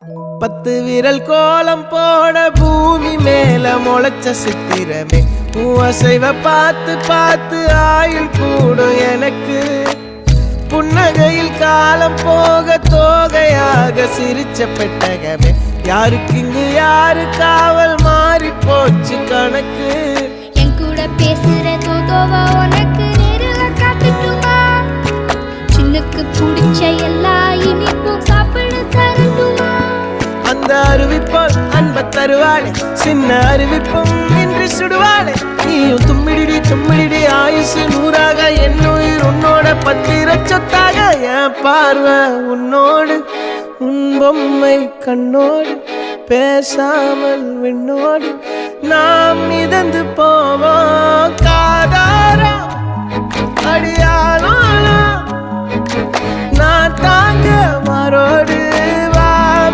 10 விரல் கோலம் போட பூமி மேல முளைச்ச சித்திரமே அசைவ பார்த்து பார்த்து ஆயுள் கூடும் எனக்கு புன்னகையில் காலம் போக தோகையாக சிரிச்ச பெட்டகமே யாருக்கு இங்கு யாரு காவல் மாறி போச்சு கணக்கு என் கூட பேசுற தோதோவா உனக்கு நேரில் காட்டுட்டுமா சின்னுக்கு பிடிச்ச எல்லா இனிப்பும் சாப்பிட தரட்டுமா அந்த அறிவிப்பால் அன்ப தருவாளே சின்ன அறிவிப்பும் இன்று சுடுவாளே நீயும் தும்மிடி தும்மிடி ஆயுசு 100ஆக என் உயிர் உன்னோட 10 சொத்தாக என் பார்வை உன்னோடு உன் பொம்மை கண்ணோடு பேசாமல் விண்ணோடு நாம் மிதந்து போவோம் காதாரா அடியாலும்